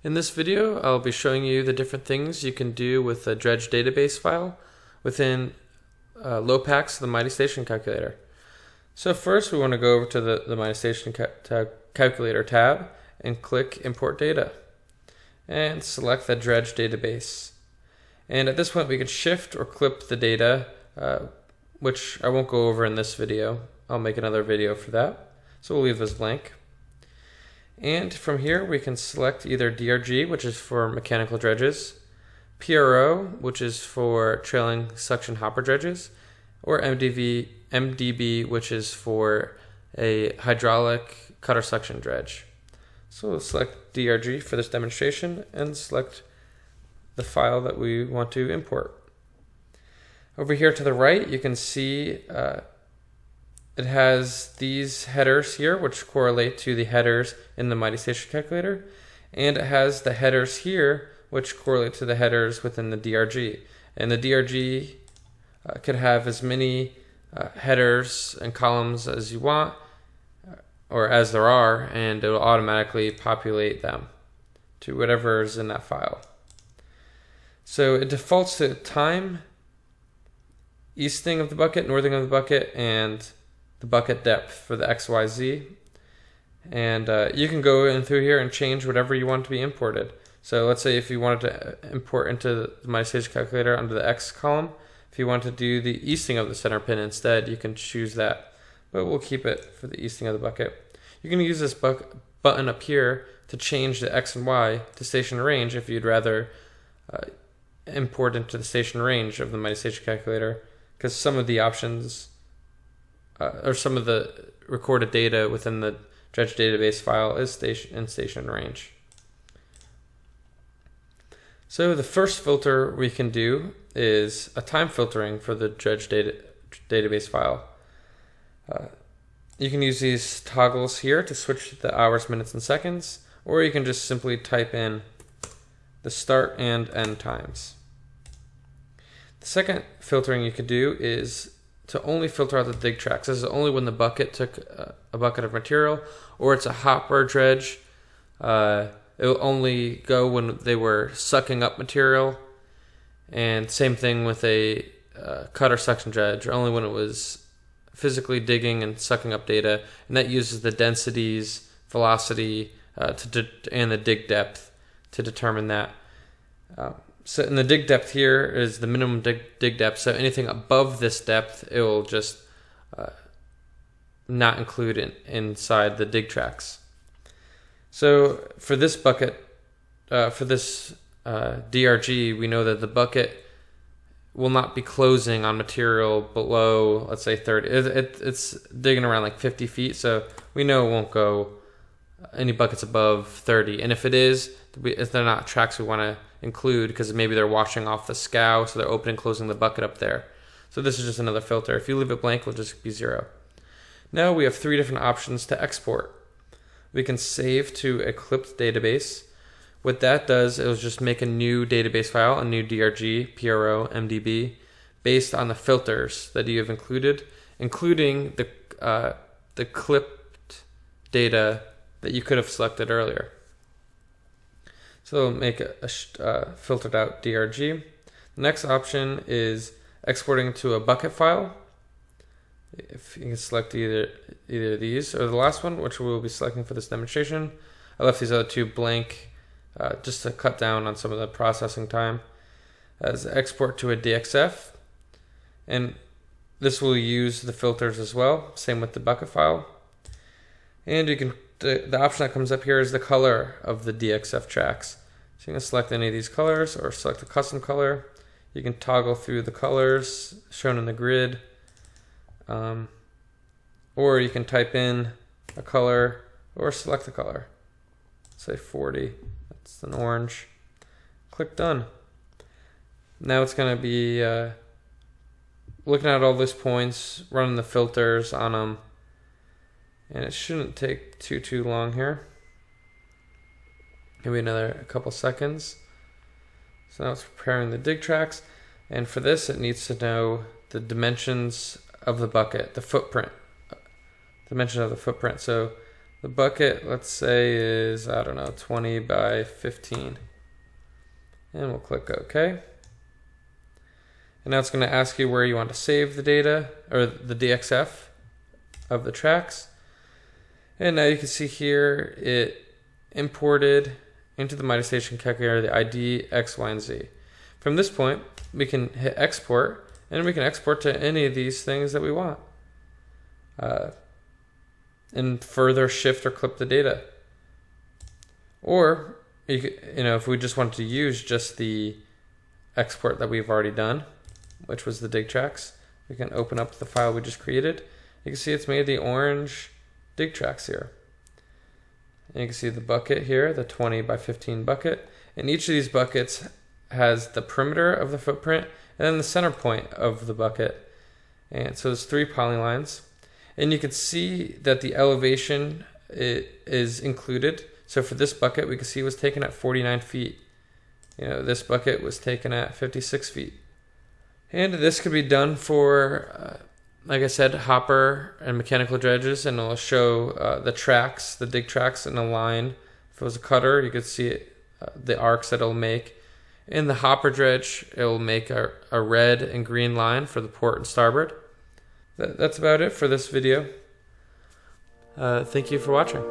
In this video, I'll be showing you the different things you can do with a Dredge database file within Lopack's the Mighty Station Calculator. So first, we want to go over to the Mighty Station Calculator tab and click Import Data and select the Dredge database. And at this point, we can shift or clip the data, which I won't go over in this video. I'll make another video for that. So we'll leave this blank. And from here, we can select either DRG, which is for mechanical dredges, PRO, which is for trailing suction hopper dredges, or MDB, which is for a hydraulic cutter suction dredge. So we'll select DRG for this demonstration and select the file that we want to import. Over here to the right, you can see it has these headers here, which correlate to the headers in the Mighty Station Calculator, and it has the headers here, which correlate to the headers within the DRG. And the DRG could have as many headers and columns as you want, or as there are, and it will automatically populate them to whatever is in that file. So it defaults to time, easting of the bucket, northing of the bucket, and the bucket depth for the XYZ. And you can go in through here and change whatever you want to be imported. So let's say if you wanted to import into the Mighty Station Calculator under the X column, if you want to do the easting of the center pin instead, you can choose that. But we'll keep it for the easting of the bucket. You can use this button up here to change the X and Y to station range if you'd rather import into the station range of the Mighty Station Calculator, because some of the options or some of the recorded data within the Dredge database file is in station range. So the first filter we can do is a time filtering for the Dredge database file. You can use these toggles here to switch the hours, minutes, and seconds, or you can just simply type in the start and end times. The second filtering you could do is to only filter out the dig tracks. This is only when the bucket took a bucket of material, or it's a hopper dredge. It will only go when they were sucking up material. And same thing with a cutter suction dredge, only when it was physically digging and sucking up data. And that uses the densities, velocity, and the dig depth to determine that. So in the dig depth here is the minimum dig depth. So anything above this depth, it will just not include inside the dig tracks. So for this bucket, for this DRG, we know that the bucket will not be closing on material below, let's say 30. It's digging around like 50 feet, so we know it won't go any buckets above 30. And if it is, if they're not tracks we want to include, because maybe they're washing off the scow, so they're opening and closing the bucket up there. So this is just another filter. If you leave it blank, it'll just be 0. Now we have 3 different options to export. We can save to a clipped database. What that does is just make a new database file, a new DRG, PRO, MDB, based on the filters that you have included, including the clipped data that you could have selected earlier. So we'll make a filtered out DRG. The next option is exporting to a bucket file. If you can select either of these, or the last one, which we'll be selecting for this demonstration. I left these other 2 blank just to cut down on some of the processing time. As export to a DXF, and this will use the filters as well. Same with the bucket file. And you can the option that comes up here is the color of the DXF tracks. So you can select any of these colors or select a custom color. You can toggle through the colors shown in the grid. Or you can type in a color or select a color. Say 40, that's an orange. Click done. Now it's going to be looking at all those points, running the filters on them. And it shouldn't take too long here. Maybe a couple seconds. So now it's preparing the dig tracks. And for this, it needs to know the dimensions of the bucket, the footprint. Dimension of the footprint. So The bucket, let's say, is, I don't know, 20 by 15. And we'll click OK. And now it's going to ask you where you want to save the data, or the DXF of the tracks. And now you can see here it imported into the MightyStation calculator the ID, X, Y, and Z. From this point, we can hit export, and we can export to any of these things that we want. And further shift or clip the data. Or, if we just wanted to use just the export that we've already done, which was the dig tracks, we can open up the file we just created. You can see it's made the orange dig tracks here. And you can see the bucket here, the 20 by 15 bucket. And each of these buckets has the perimeter of the footprint and then the center point of the bucket. And so there's 3 polylines. And you can see that the elevation is included. So for this bucket, we can see it was taken at 49 feet. This bucket was taken at 56 feet. And this could be done for, like I said, hopper and mechanical dredges, and it'll show the tracks, the dig tracks in a line. If it was a cutter, you could see the arcs that it'll make. In the hopper dredge, it'll make a red and green line for the port and starboard. That's about it for this video. Thank you for watching.